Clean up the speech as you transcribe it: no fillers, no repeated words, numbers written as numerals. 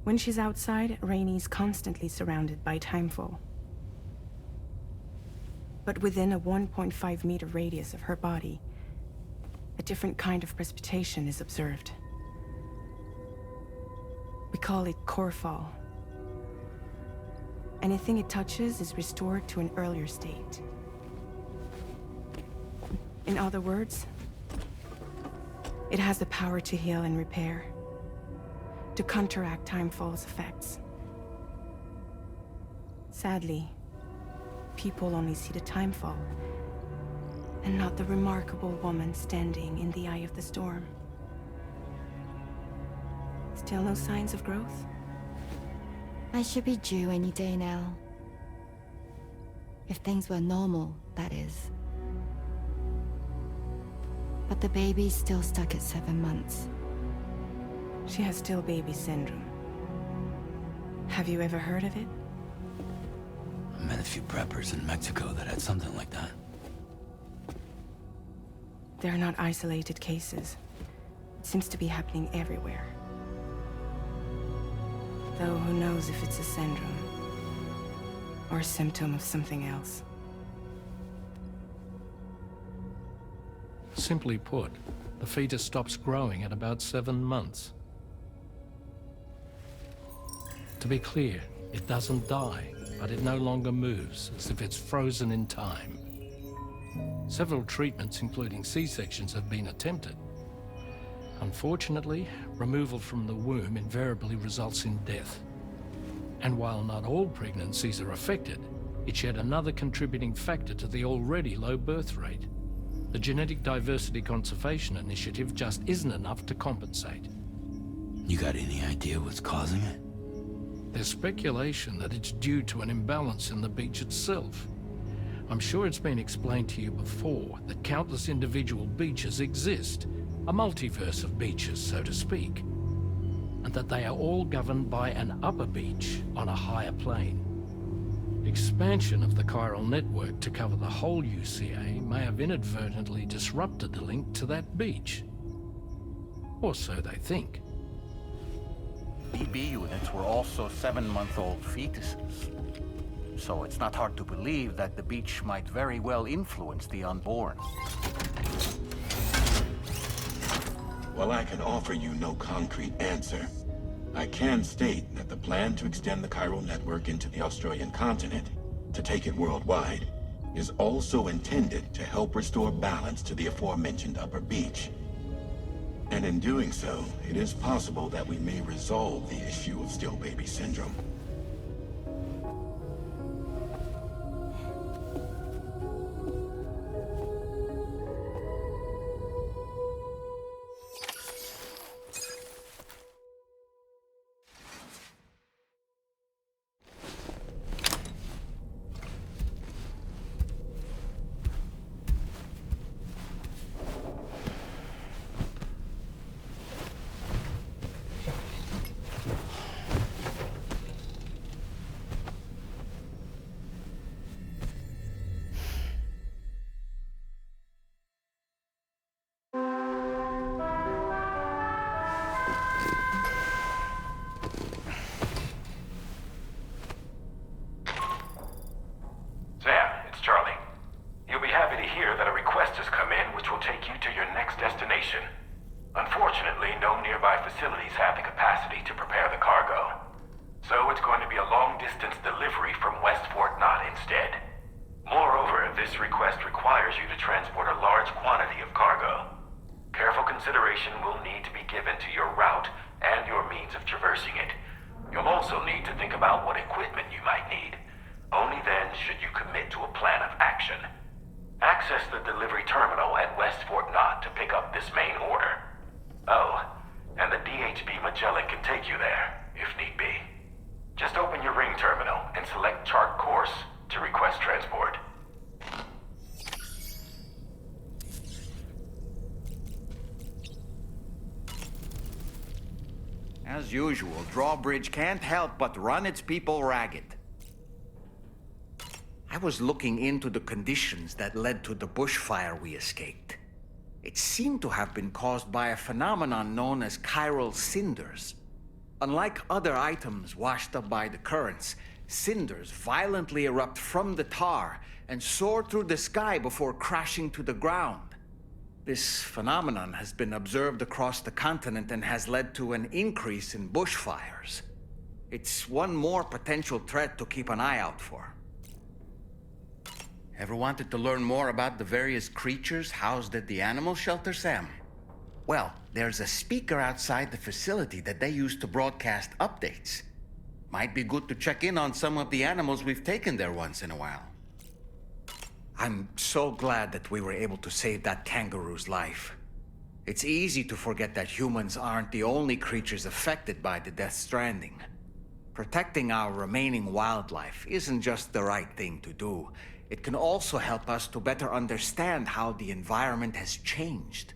When she's outside, Rainie's constantly surrounded by Timefall. But within a 1.5-meter radius of her body, a different kind of precipitation is observed. We call it core fall. Anything it touches is restored to an earlier state. In other words, it has the power to heal and repair, to counteract Timefall's effects. Sadly, people only see the Timefall, and not the remarkable woman standing in the eye of the storm. Still no signs of growth? I should be due any day now. If things were normal, that is. But the baby's still stuck at 7 months. She has still baby syndrome. Have you ever heard of it? I met a few preppers in Mexico that had something like that. They're not isolated cases. It seems to be happening everywhere. Though who knows if it's a syndrome or a symptom of something else. Simply put, the fetus stops growing at about 7 months. To be clear, it doesn't die, but it no longer moves, as if it's frozen in time. Several treatments, including C-sections, have been attempted. Unfortunately, removal from the womb invariably results in death. And while not all pregnancies are affected, it's yet another contributing factor to the already low birth rate. The Genetic Diversity Conservation Initiative just isn't enough to compensate. You got any idea what's causing it? There's speculation that it's due to an imbalance in the beach itself. I'm sure it's been explained to you before that countless individual beaches exist, a multiverse of beaches, so to speak, and that they are all governed by an upper beach on a higher plane. Expansion of the chiral network to cover the whole UCA may have inadvertently disrupted the link to that beach. Or so they think. BB units were also 7-month-old fetuses. So it's not hard to believe that the beach might very well influence the unborn. While I can offer you no concrete answer, I can state that the plan to extend the chiral network into the Australian continent, to take it worldwide, is also intended to help restore balance to the aforementioned upper beach. And in doing so, it is possible that we may resolve the issue of still baby syndrome. Unfortunately, no nearby facilities have the capacity to prepare the cargo. So it's going to be a long-distance delivery from West Fort Knott instead. Moreover, this request requires you to transport a large quantity of cargo. Careful consideration will need to be given to your route and your means of traversing it. You'll also need to think about what equipment you might need. Only then should you commit to a plan of action. Access the delivery terminal at West Fort Knott to pick up this main order. Oh, and the DHB Magellan can take you there, if need be. Just open your ring terminal and select chart course to request transport. As usual, Drawbridge can't help but run its people ragged. I was looking into the conditions that led to the bushfire we escaped. It seemed to have been caused by a phenomenon known as chiral cinders. Unlike other items washed up by the currents, cinders violently erupt from the tar and soar through the sky before crashing to the ground. This phenomenon has been observed across the continent and has led to an increase in bushfires. It's one more potential threat to keep an eye out for. Ever wanted to learn more about the various creatures housed at the animal shelter, Sam? Well, there's a speaker outside the facility that they use to broadcast updates. Might be good to check in on some of the animals we've taken there once in a while. I'm so glad that we were able to save that kangaroo's life. It's easy to forget that humans aren't the only creatures affected by the Death Stranding. Protecting our remaining wildlife isn't just the right thing to do. It can also help us to better understand how the environment has changed.